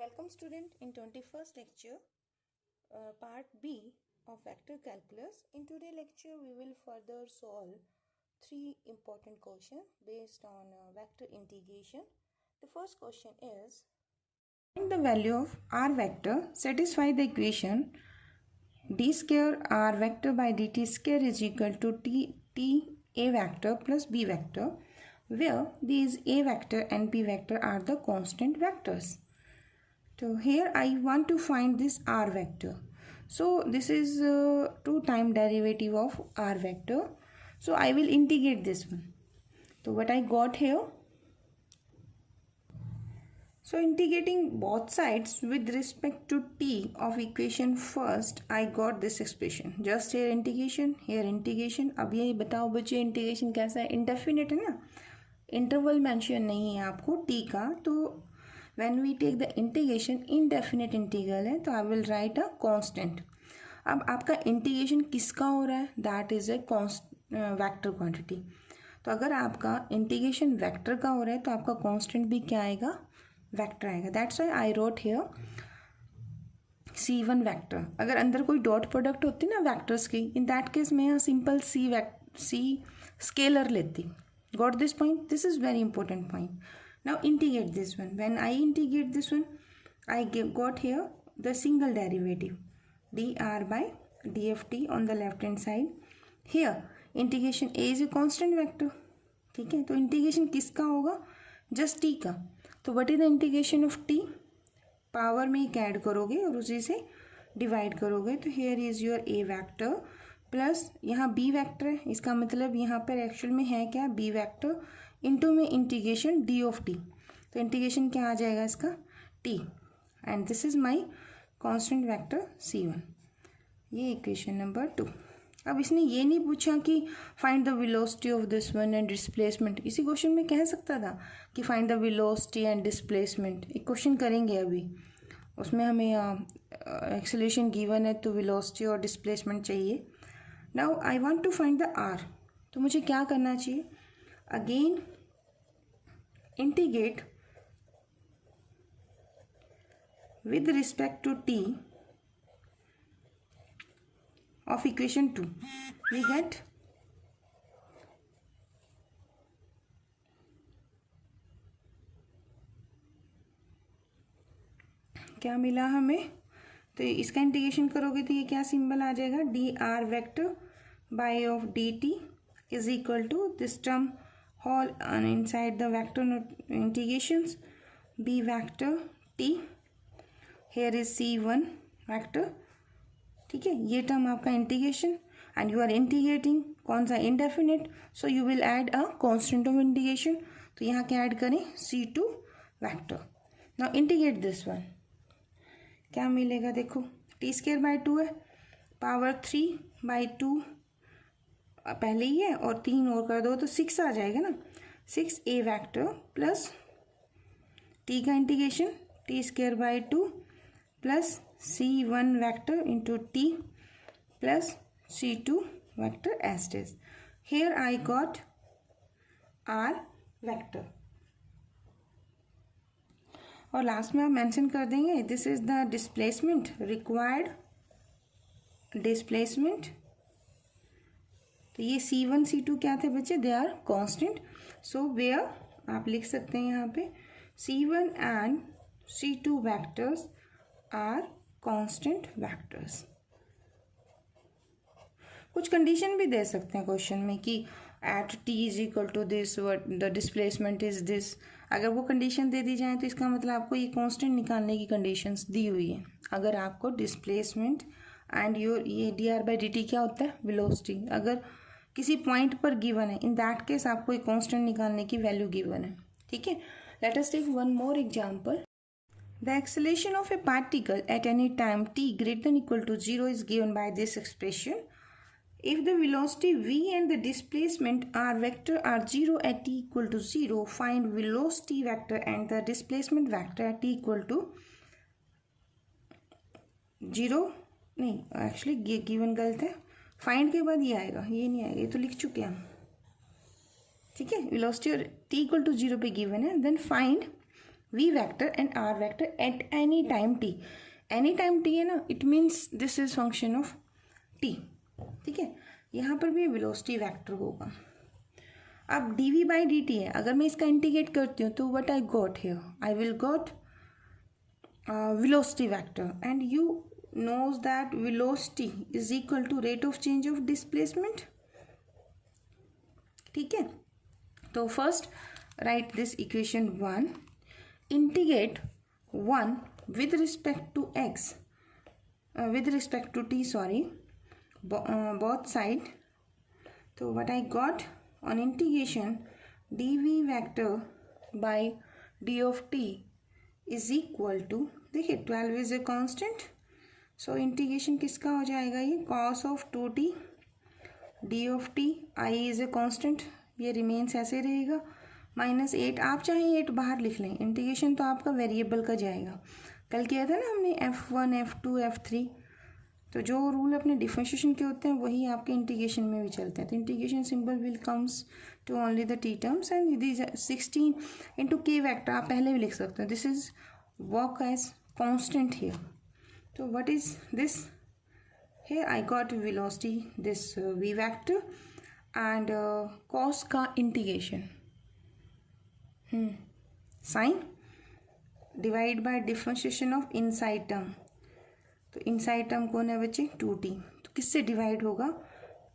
Welcome student in 21st lecture, part B of vector calculus. In today's lecture we will further solve three important questions based on vector integration. The first question is, find the value of r vector, satisfy the equation d square r vector by dt square is equal to t a vector plus b vector, where these a vector and b vector are the constant vectors. So here I want to find this r vector. So this is 2 time derivative of r vector. So I will integrate this one. So what I got here. So integrating both sides with respect to t of equation first, I got this expression. Just here integration, here integration. अब ये बताओ बच्चे integration कैसा है? Indefinite है ना, interval mention नहीं है आपको t का. तो when we take the integration, indefinite integral है, तो I will write a constant. अब आपका इंटीग्रेशन किसका हो रहा है? That is a vector quantity. तो अगर आपका इंटीग्रेशन वेक्टर का हो रहा है तो आपका कांस्टेंट भी क्या आएगा? वेक्टर आएगा. That's why I wrote here c1 vector. अगर अंदर कोई डॉट प्रोडक्ट होती ना वेक्टर्स की, इन दैट केस मैं यहाँ सिंपल c स्केलर लेती. Got this point? This is very important point. Now integrate this one. When I integrate this one, I got here the single derivative dr by dft on the left hand side. Here integration a is a constant vector. ठीक है, तो integration किसका होगा? Just t का. तो what is the integration of t? Power में एक add करोगे और उसी से डिवाइड करोगे. तो here is your a vector plus यहाँ b वैक्टर है. इसका मतलब यहाँ पर एक्चुअल में है क्या? b वैक्टर इंटू में इंटीग्रेशन डी ऑफ टी. तो इंटीग्रेशन क्या आ जाएगा इसका? T. And this is my constant vector c1. ये इक्वेशन नंबर 2. अब इसने ये नहीं पूछा कि find the velocity of this one and displacement. इसी क्वेश्चन में कह सकता था कि find the velocity and displacement. एक क्वेश्चन करेंगे अभी, उसमें हमें एक्सेलरेशन गिवन है तो वेलोसिटी और डिस्प्लेसमेंट चाहिए. Now I want to find the R. तो मुझे क्या करना चाहिए? Again integrate with respect to t of equation 2. We get क्या मिला हमें? तो इसका इंटीग्रेशन करोगे तो ये क्या सिंबल आ जाएगा? D R vector by of D T is equal to this term whole inside the vector integrations b vector t. here is c1 vector. ठीक है, ये टर्म आपका integration and you are integrating कौन सा? Indefinite. So you will add a constant of integration. तो यहाँ क्या add करें? c2 vector. Now integrate this one. क्या मिलेगा? देखो t स्क्वायर बाय 2 है, पावर 3 बाई 2 पहले ही है और 3 और कर दो तो 6 आ जाएगा ना. 6 a वैक्टर प्लस t का इंटीग्रेशन t स्क्वायर बाई 2 प्लस c1 vector into t plus c2 vector as it is. Here I got r vector. और लास्ट में आप मेंशन कर देंगे this is the displacement, required displacement. तो ये c1 c2 क्या थे बच्चे? They are constant. So where आप लिख सकते हैं यहाँ पे c1 and c2 vectors are constant vectors. कुछ कंडीशन भी दे सकते हैं क्वेश्चन में कि at t is equal to this what the displacement is this. अगर वो कंडीशन दे दी जाए तो इसका मतलब आपको ये कांस्टेंट निकालने की कंडीशंस दी हुई है. अगर आपको डिस्प्लेसमेंट एंड योर ये D R by D T क्या होता है? वेलोसिटी. अगर किसी पॉइंट पर गिवन है, इन दैट केस आपको एक कांस्टेंट निकालने की वैल्यू गिवन है. ठीक है, let us take one more example. The acceleration of a particle at any time t greater than equal to 0 is given by this expression. If the velocity v and the displacement r vector are 0 at t equal to 0, find velocity vector and the displacement vector at t equal to 0. नहीं, actually given गलत है. Find के बाद ये आएगा, ये नहीं आएगा, ये तो लिख चुके हैं हम. ठीक है, वेलोसिटी और t इक्वल टू 0 पे गिवन है. Then find v vector and r vector at any time t. Any time t है ना, it means this is function of t. ठीक है, यहाँ पर भी वेलोसिटी वेक्टर होगा. अब dv बाई dt है, अगर मैं इसका इंटीग्रेट करती हूँ तो what I got here, I will got velocity vector, and you knows that velocity is equal to rate of change of displacement. ठीक है, तो first right this equation 1, integrate 1 with respect to x, with respect to t, sorry, both side. तो what I got on integration dv vector by d of t is equal to, देखिए 12 is a constant, so integration किसका हो जाएगा, ये cos of 2t d of t, i is a constant, ये remains ऐसे रहेगा, -8. आप चाहे 8 बाहर लिख लें, इंटीग्रेशन तो आपका वेरिएबल का जाएगा. कल किया था ना हमने f1 f2 f3, तो जो रूल अपने डिफरेंशिएशन के होते हैं वही आपके इंटीग्रेशन में भी चलते हैं. तो integration symbol will comes to only the T terms and this 16 into K vector आप पहले भी लिख सकते हो. This is work as constant here. तो what is this, here I got velocity this v vector and cos का integration sine divide by differentiation of inside term. तो inside term कौन है बच्चे, 2t, तो किससे डिवाइड होगा,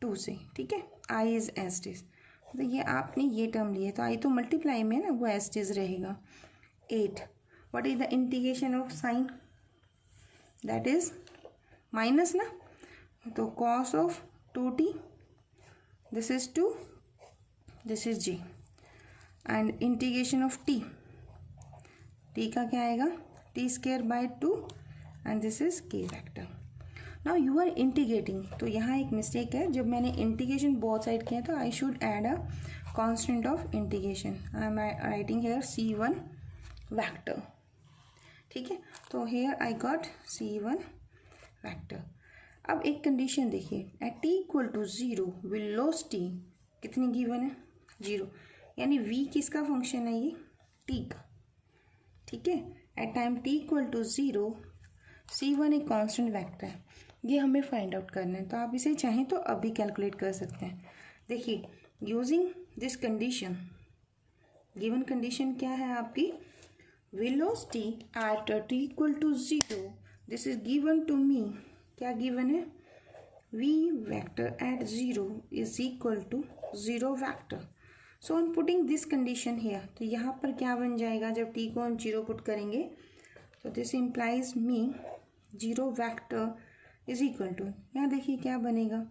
2 से. ठीक है, i is as it is, तो ये आपने ये टर्म लिए तो i तो मल्टीप्लाई में ना, वो एज इट इज रहेगा 8. What is the integration of sine, that is minus ना, तो cos of 2t, this is 2, this is g, and integration of t, t का क्या आएगा, t square by 2 and this is k vector. Now you are integrating, तो यहाँ एक mistake है, जब मैंने इंटीग्रेशन बोथ साइड किया तो I should add a constant of integration. I am writing here c1 vector. ठीक है, तो hair I got c1 vector. अब एक कंडीशन देखिए, at t equal to 0 velocity कितनी गिवन है, 0, यानी v किसका फंक्शन है, ये t का. ठीक है, at time t equal to 0 c1 एक कांस्टेंट वेक्टर है, ये हमें फाइंड आउट करना है. तो आप इसे चाहें तो अभी कैलकुलेट कर सकते हैं. देखिए, using this condition, given condition क्या है आपकी, velocity at t equal to 0, this is given to me, क्या गिवन है, v vector at 0 is equal to 0 vector. So on putting this condition here, तो यहाँ पर क्या बन जाएगा, जब t को हम 0 पुट करेंगे, तो this implies me 0 vector is equal to, यहाँ देखिए क्या बनेगा,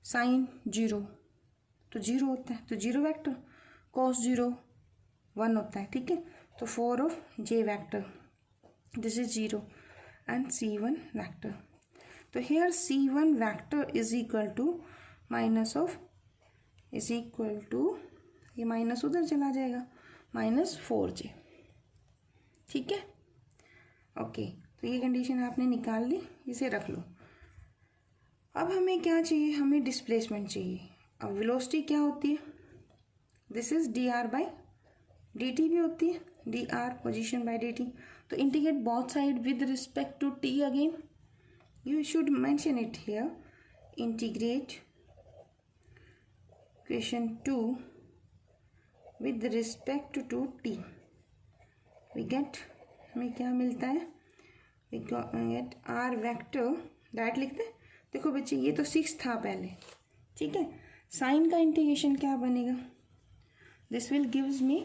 साइन 0 तो 0 होता है, तो 0 वेक्टर, कॉस 0 1 होता है. ठीक है, तो 4 of j vector, this is 0 and c1 vector. तो here c1 vector is equal to minus of, is equal to, ये माइनस उधर चला जाएगा, -4j. ठीक है, ओके, तो ये कंडीशन आपने निकाल ली, इसे रख लो. अब हमें क्या चाहिए, हमें डिस्प्लेसमेंट चाहिए. अब वेलोसिटी क्या होती है, this is dr by dt भी होती है, dr पोजीशन बाय dt. तो integrate both side with respect to t again, you should mention it here, integrate equation 2 with respect to t, we get, हमें क्या मिलता है, we get r vector, that लिखते हैं. देखो बच्चे, ये तो 6 था पहले. ठीक है, साइन का इंटीग्रेशन क्या बनेगा, दिस विल गिव्स मी,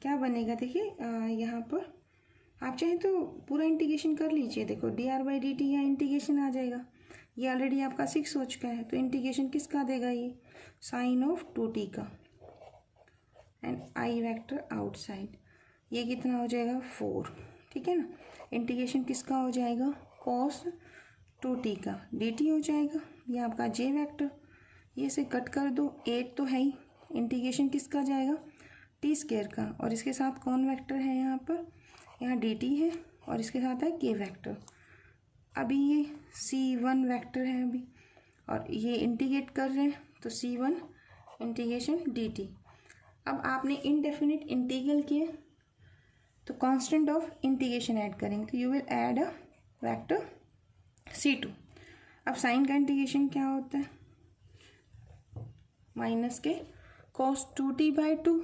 क्या बनेगा, देखिए यहाँ पर आप चाहें तो पूरा इंटीग्रेशन कर लीजिए. देखो dr बाई dt यहाँ इंटीग्रेशन आ जाएगा, ये ऑलरेडी आपका 6 हो चुका है, तो इंटीग्रेशन किसका देगा, ये साइन ऑफ 2t का, एंड i वेक्टर आउटसाइड, ये कितना हो जाएगा, 4. ठीक है ना, इंटीग्रेशन किसका हो जाएगा, कॉस 2t का dt हो जाएगा, ये आपका j वेक्टर, ये से कट कर दो, 8 तो है ही, इंटीग्रेशन किसका जाएगा, t स्क्वायर का, और इसके साथ कौन वेक्टर है यहाँ पर, यहाँ dt है और इसके साथ है k वेक्टर. अभी ये c1 वेक्टर है अभी, और ये इंटीग्रेट कर रहे हैं, तो c1 इंटीग्रेशन dt. अब आपने इनडेफिनिट इंटीग्रल किए, तो कांस्टेंट ऑफ इंटीग्रेशन ऐड करेंगे, तो you will add a vector C2। अब साइन का इंटीग्रेशन क्या होता है, माइनस के cos 2t/2,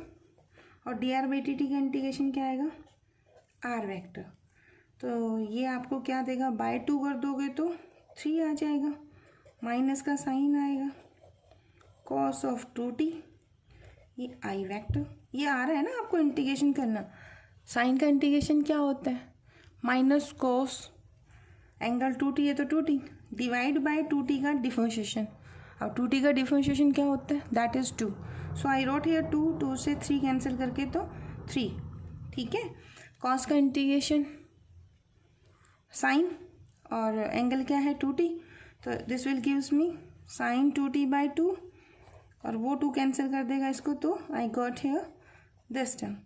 और dr/dt का इंटीग्रेशन क्या आएगा, r वेक्टर। तो ये आपको क्या देगा, बाय 2 कर दोगे तो 3 आ जाएगा, माइनस का साइन आएगा, cos ऑफ 2t, ये i वेक्टर। ये आ रहा है ना आपको इंटीग्रेशन करना। साइन का इंटीग्रेशन क्या होता है, माइनस कोस एंगल 2t है तो 2t डिवाइड बाय 2t का डिफरेंशिएशन। अब 2t का डिफरेंशिएशन क्या होता है, that is 2। So I wrote here 2 से 3 कैंसिल करके तो 3, ठीक है। कॉस का इंटीग्रेशन साइन और एंगल क्या है 2t, तो this will gives me sine 2t/2, और वो 2 कैंसिल कर देगा इसको, तो I got here this term.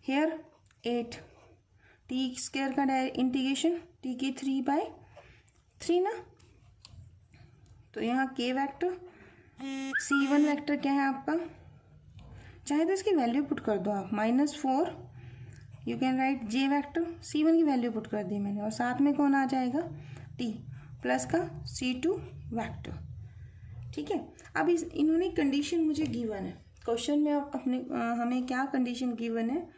Here 8 T square का इंटीग्रेशन, टी की 3/3 ना, तो यहाँ के वेक्टर, C1 वेक्टर क्या है आपका, चाहे तो इसकी वैल्यू पुट कर दो आप, -4 you can write J vector, C1 की वैल्यू पुट कर दी मैंने, और साथ में कौन आ जाएगा, T प्लस का C2 वेक्टर, ठीक है। अब इस इन्होंने कंडीशन मुझे गिवन है क्वेश्चन में, अपने हमें क्या कंडीशन गिवन है,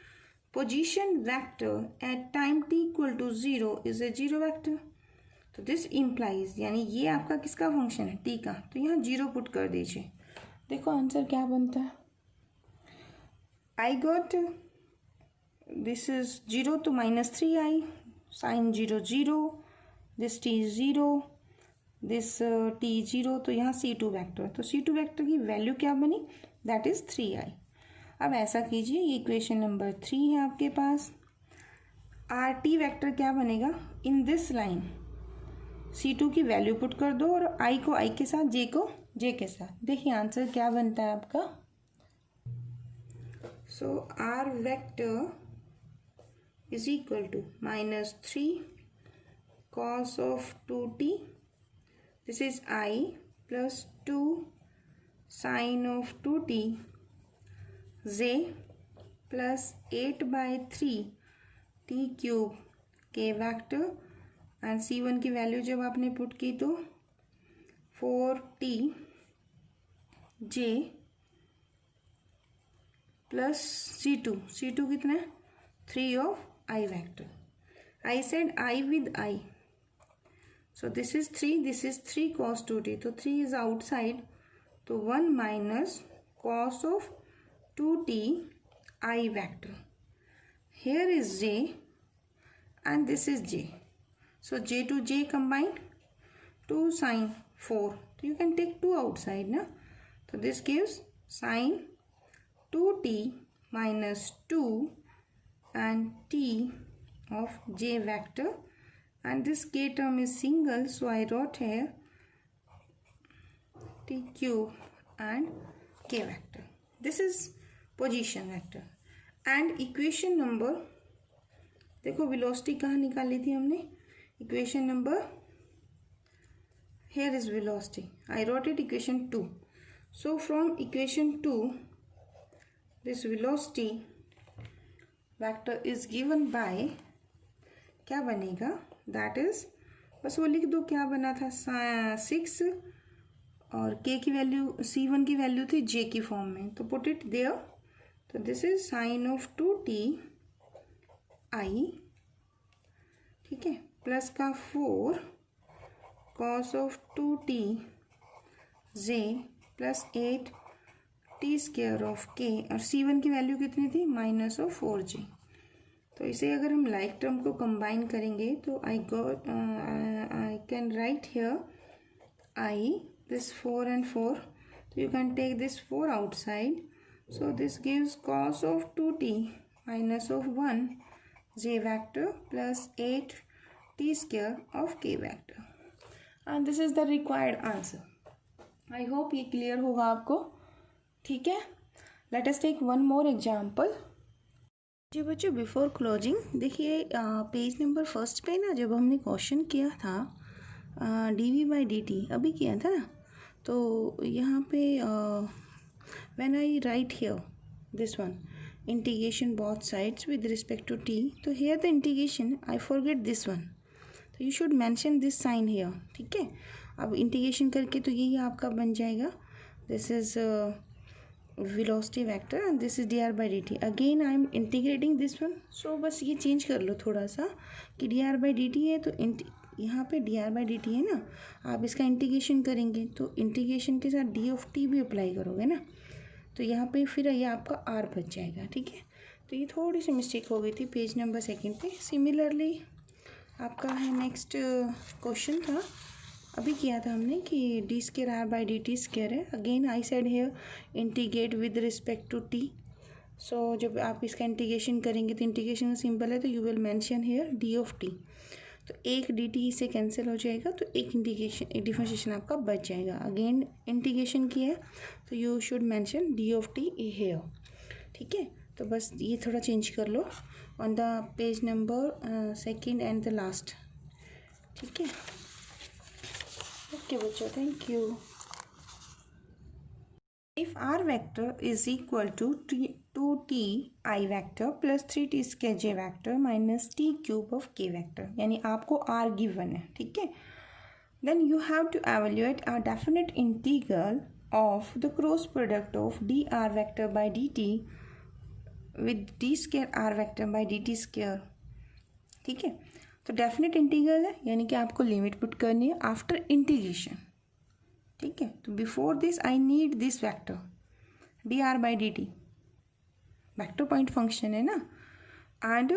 position vector eight time t = 0 is a 0 vector. तो दिस इम्प्लाइज, यानी ये आपका किसका फंक्शन है, t का, तो यहाँ 0 पुट कर दीजिए। देखो आंसर क्या बनता है, आई गॉट दिस इज 0 तो -3i, sine 0 0, this t 0, this t 0, तो यहाँ C2 वेक्टर, तो C2 वेक्टर की वैल्यू क्या बनी, दैट इज 3i। अब ऐसा कीजिए, ये इक्वेशन नंबर 3 है आपके पास, RT वेक्टर क्या बनेगा, इन दिस लाइन C2 की वैल्यू पुट कर दो, और I को I के साथ, J को J के साथ। देखिए आंसर क्या बनता है आपका, so R vector is equal to -3 cos of 2t, this is I, plus 2 sine of 2t, J plus 8/3 t³ के वेक्टर, एंड C1 की वैल्यू जब आपने पुट की तो 4t J प्लस C2 कितना है, 3 of I vector. I said I with I, so this is 3 cos 2t, तो 3 is outside, तो 1 minus cos of 2t I vector, here is J and this is J, so J to J combined, 2 sin 4, so you can take 2 outside na, so this gives sin 2t minus 2 and t of J vector, and this k term is single, so I wrote here t³ and k vector. This is position vector, and equation number, देखो velocity कहाँ निकाली थी हमने, equation number, here is velocity, I wrote it equation 2, so from equation 2 this velocity vector is given by, क्या बनेगा, that is, बस वो लिख दो क्या बना था, 6, और k की वैल्यू, C1 की वैल्यू थी j की फॉर्म में, तो पुट इट देयर, तो this is sine of 2t I, ठीक है, प्लस का 4 cos of 2t J plus 8 t² of k, और C1 की वैल्यू कितनी थी, माइनस ऑफ 4j। तो इसे अगर हम लाइक टर्म को कंबाइन करेंगे तो I can write here I, this 4 and 4, so you can take this 4 outside, so this gives cos of 2t minus of 1 J vector plus 8 t² of k vector, and this is the required answer. I hope ये clear होगा आपको, ठीक है। Let us take one more example. जी बच्चों, before closing देखिए page number 1 पे ना, जब हमने क्वेश्चन किया था dv/dt अभी किया था ना, तो यहाँ पे when I right here this one, integration both sides with respect to t. तो here the integration I forget this one, तो you should mention this sign here. ठीक है, अब इंटीग्रेशन करके तो यही आपका बन जाएगा, this is velocity vector and this is dr by dt. again I am integrating this one, so बस ये चेंज कर लो थोड़ा सा कि dr by dt है तो यहाँ पे dr by dt है ना, आप इसका इंटीग्रेशन करेंगे तो इंटीग्रेशन के साथ d of t भी अप्लाई करोगे ना, तो यहाँ पे फिर ये आपका r बच जाएगा. ठीक है, तो ये थोड़ी सी मिस्टेक हो गई थी पेज नंबर 2 पे. सिमिलरली आपका है नेक्स्ट क्वेश्चन था, अभी किया था हमने कि D square R by D T square है. Again I said here integrate with respect to T. So जब आप इसका इंटीग्रेशन करेंगे तो इंटीग्रेशन सिंपल है, तो you will mention here D of T. तो एक डी टी से कैंसिल हो जाएगा, तो एक इंटीग्रेशन डिफरेंशिएशन आपका बच जाएगा. अगेन इंटीग्रेशन किया है तो you should mention D of T here. ठीक है, तो बस ये थोड़ा चेंज कर लो on the page number 2 and the last. ठीक है, ओके बच्चों, thank you. If r vector is equal to 2t I vector plus 3t square j vector minus t cube of k vector, यानी आपको r given है. ठीक है, then you have to evaluate a definite integral of the cross product of dr vector by dt with d square r vector by dt square. ठीक है, तो definite integral है यानी कि आपको लिमिट पुट करनी है आफ्टर इंटीग्रेशन. ठीक है, तो before this I need this vector D R by D T, vector point function है ना, and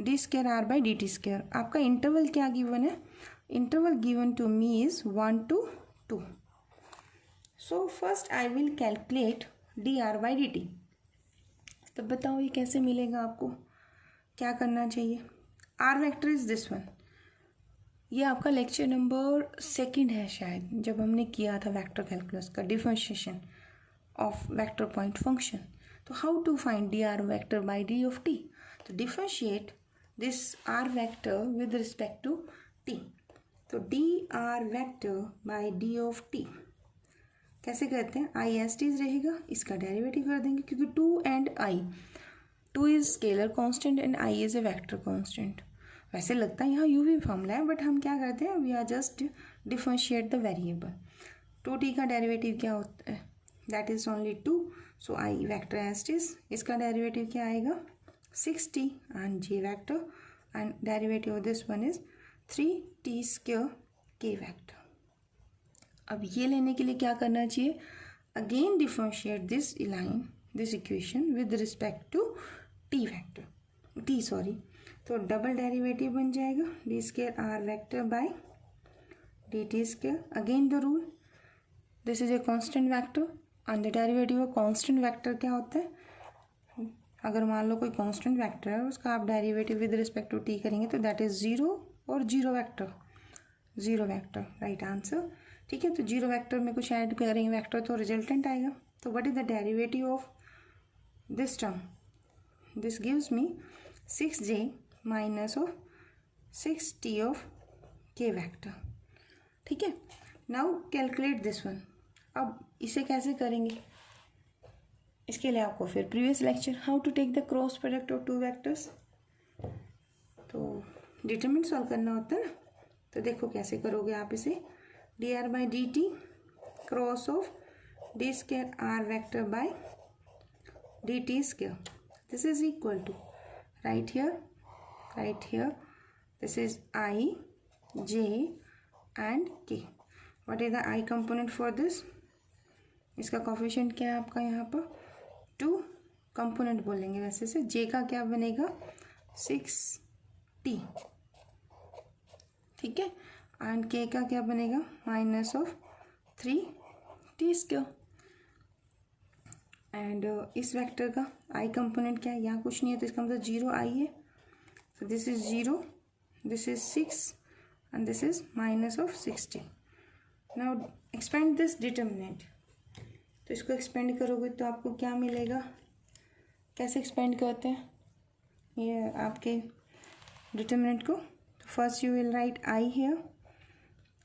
D square R by D T square. आपका इंटरवल क्या गिवन है, interval given to me is 1 to 2. So first I will calculate D R by D T. तो बताओ ये कैसे मिलेगा, आपको क्या करना चाहिए. R vector is this one. ये आपका लेक्चर नंबर 2 है शायद, जब हमने किया था वेक्टर कैलकुलस का differentiation of vector point function. तो how to find D R vector by D of T. तो differentiate this R vector with respect to T. तो D R vector by D of T कैसे करते हैं, I S T रहेगा, इसका derivative कर देंगे क्योंकि 2 and I, 2 is scalar constant and I is a vector constant. वैसे लगता है यहाँ यू भी फॉर्मूला है, बट हम क्या करते हैं, we are just differentiate the variable. 2t का डेरिवेटिव क्या होता है, that is only 2. So I vector S T's, इसका डेरिवेटिव क्या आएगा 6t and j vector and derivative of this one is 3t square k vector. अब ये लेने के लिए क्या करना चाहिए, again differentiate this line, this equation with respect to t vector, t sorry. तो डबल डेरिवेटिव बन जाएगा D square R vector by D T square. Again the rule, this is a constant vector and the derivative of constant vector क्या होता है, अगर मान लो कोई constant vector है उसका आप derivative with respect to T करेंगे तो दैट इज 0 और 0 वेक्टर, 0 वेक्टर राइट आंसर. ठीक है, तो 0 वेक्टर में कुछ ऐड करेंगे वेक्टर तो रिजल्टेंट आएगा. तो what is the derivative of this term, this gives me 6j minus of 6t of k vector. ठीक है, नाउ कैलकुलेट दिस वन. अब इसे कैसे करेंगे, इसके लिए आपको फिर previous lecture how to take the cross product of 2 vectors, तो डिटरमिनेंट सॉल्व करना होता है ना. तो देखो कैसे करोगे आप इसे, D R by D T cross of D square R vector by D T square. This is equal to right here this is I, j and k. what is the I component for this, इसका coefficient क्या है आपका यहाँ पर 2 component बोलेंगे वैसे से. j का क्या बनेगा 6t. ठीक है, एंड k का क्या बनेगा minus of 3t square. And इस वेक्टर का आई कंपोनेंट क्या है, यहाँ कुछ नहीं है तो इसका मतलब 0 आई है. So this is 0, this is 6 and this is minus of 60. Now expand this determinant. तो इसको expand करोगे तो आपको क्या मिलेगा, कैसे expand करते हैं ये आपके determinant को. तो first you will write I here,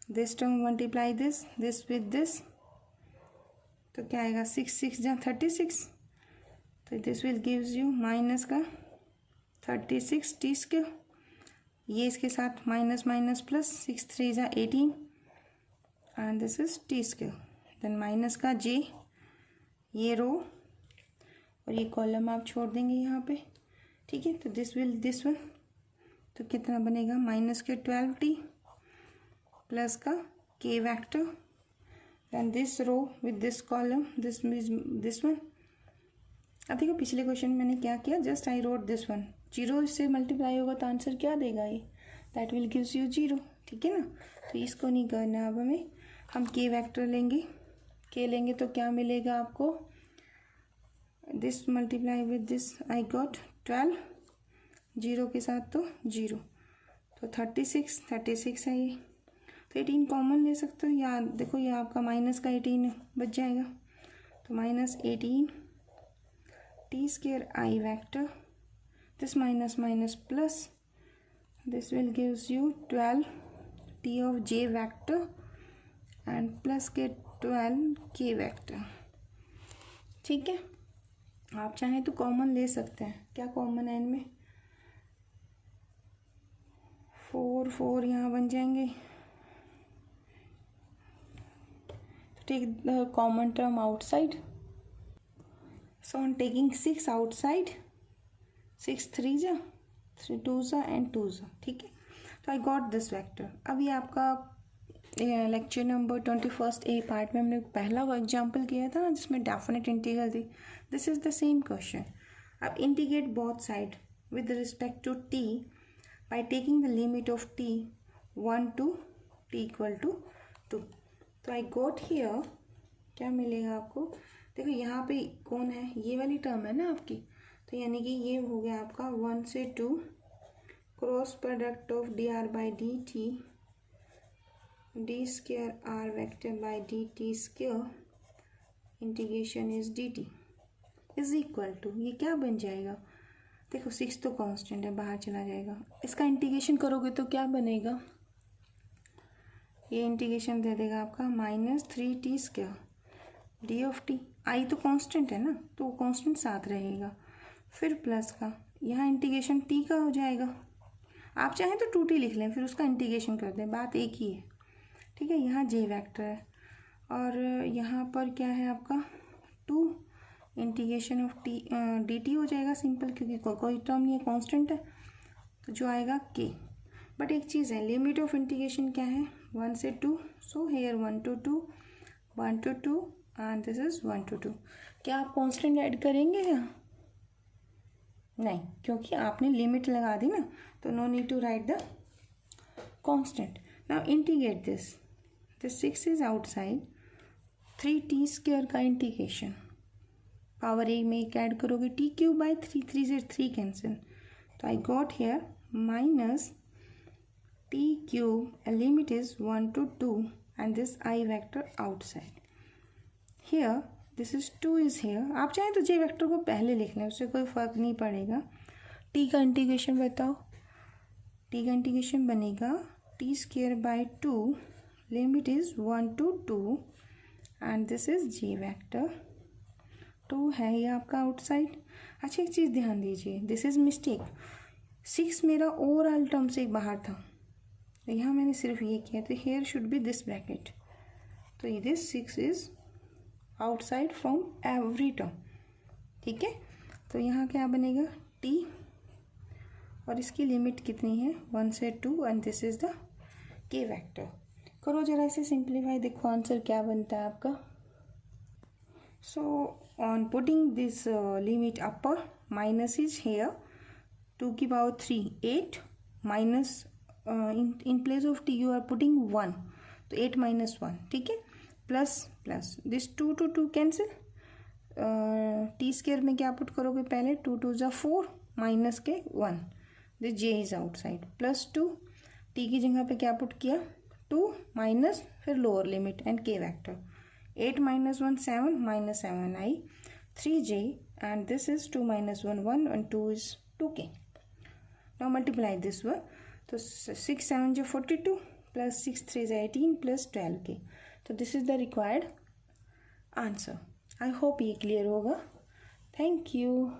this term multiply this with this, तो क्या आएगा 6 6 जा 36. तो this will gives you minus का 36 टी स्क्वायर, ये इसके साथ माइनस माइनस प्लस 6 3 ज़ा 18 and this is T square, then minus का जे, ये रो और ये कॉलम आप छोड़ देंगे यहाँ पे, ठीक है। तो दिस वन, तो कितना बनेगा माइनस के 12t प्लस का k vector, then this row with this column, this one. अब देखो पिछले क्वेश्चन में मैंने क्या किया, just I wrote this one, 0 इससे मल्टीप्लाई होगा तो आंसर क्या देगा ये, दैट विल गिव्स यू 0, ठीक है ना। तो इसको नहीं करना, अब हमें हम k वैक्टर लेंगे, k लेंगे तो क्या मिलेगा आपको, this multiply with this I got 12, 0 के साथ तो 0, तो 36 है ये, तो 18 कॉमन ले सकते हो, या देखो ये आपका माइनस का 18 बच जाएगा, तो minus 18 T square I vector, this minus minus plus, this will gives you 12 T of J vector and plus के 12 के वैक्टर, ठीक है। आप चाहें तो कॉमन ले सकते हैं, क्या कॉमन है इनमें, 4 यहाँ बन जाएंगे, take the common term outside, so on taking 6 outside, 6 3 जा 3 2 जा एंड 2 जा, ठीक है। तो आई गॉट दिस वेक्टर। अब ये आपका लेक्चर नंबर 21 ए पार्ट में हमने पहला वो एग्जाम्पल किया था ना जिसमें डेफिनेट इंटीग्रल थी, this is the same question. अब integrate both side with respect to T by taking the limit of T 1 to t equal to 2। तो आई गॉट हियर, क्या मिलेगा आपको, देखो यहाँ पे कौन है, ये वाली टर्म है ना आपकी, तो यानी कि ये हो गया आपका 1 से 2 cross product of D R by D T D square R vector by D T square integration is D T is equal to, ये क्या बन जाएगा, देखो 6 तो कांस्टेंट है, बाहर चला जाएगा, इसका इंटीग्रेशन करोगे तो क्या बनेगा, ये इंटीग्रेशन दे देगा आपका minus 3t square D of T, I तो कांस्टेंट है ना तो वो कांस्टेंट साथ रहेगा, फिर प्लस का यहाँ इंटीग्रेशन टी का हो जाएगा, आप चाहें तो 2t लिख लें फिर उसका इंटीग्रेशन कर दें, बात एक ही है, ठीक है। यहाँ जे वेक्टर है और यहाँ पर क्या है आपका 2 integration of T D T हो जाएगा सिंपल, क्योंकि कोई टर्म नहीं है कांस्टेंट है, तो जो आएगा के। बट एक चीज़ है, लिमिट ऑफ इंटीग्रेशन क्या है 1 से 2, so here 1 to 2 1 to 2 and this is 1 to 2। क्या आप कांस्टेंट ऐड करेंगे या नहीं, क्योंकि आपने लिमिट लगा दी ना, तो no need to write the constant. Now integrate this 6 is outside, 3t square का इंटीग्रेशन, पावर ए में एक ऐड करोगे टी क्यूब बाई 3, 3 से 3 कैंसिल, तो I got here minus T cube, limit is 1 to 2 and this I vector outside, here this is 2 is here, आप चाहें तो जे वेक्टर को पहले लिख लें, उससे कोई फर्क नहीं पड़ेगा। टी का इंटीग्रेशन बताओ, टी का इंटीग्रेशन बनेगा T square by 2, limit is 1 to 2 and this is J vector, 2 है ये आपका आउटसाइड। अच्छा एक चीज़ ध्यान दीजिए, दिस इज मिस्टेक, 6 मेरा ओवरऑल टर्म से बाहर था, तो यहाँ मैंने सिर्फ ये किया, तो here should be this bracket, तो ये this 6 is outside from every term, ठीक है। तो यहाँ क्या बनेगा टी और इसकी लिमिट कितनी है 1 से 2 एंड दिस इज द के वेक्टर। करो जरा इसे सिंप्लीफाई, देखो आंसर क्या बनता है आपका। सो on putting this limit upper, minus is here 2 की power 3 8 minus in place of t you are putting 1, तो 8 minus 1, ठीक है, plus plus this 2 to 2 cancel, T square में क्या पुट करोगे पहले 2 2 जा 4 माइनस के 1, this J is outside, plus 2 T की जगह पे क्या पुट किया 2 माइनस फिर लोअर लिमिट एंड के vector, 8 minus 1 7 minus 7 I 3j and this is 2 minus 1 1 and 2 is 2k। Now multiply this one, तो 6 7 जो 42 प्लस 6 3 जो 18 प्लस 12k, तो this is the required answer. I hope ये clear होगा। Thank you.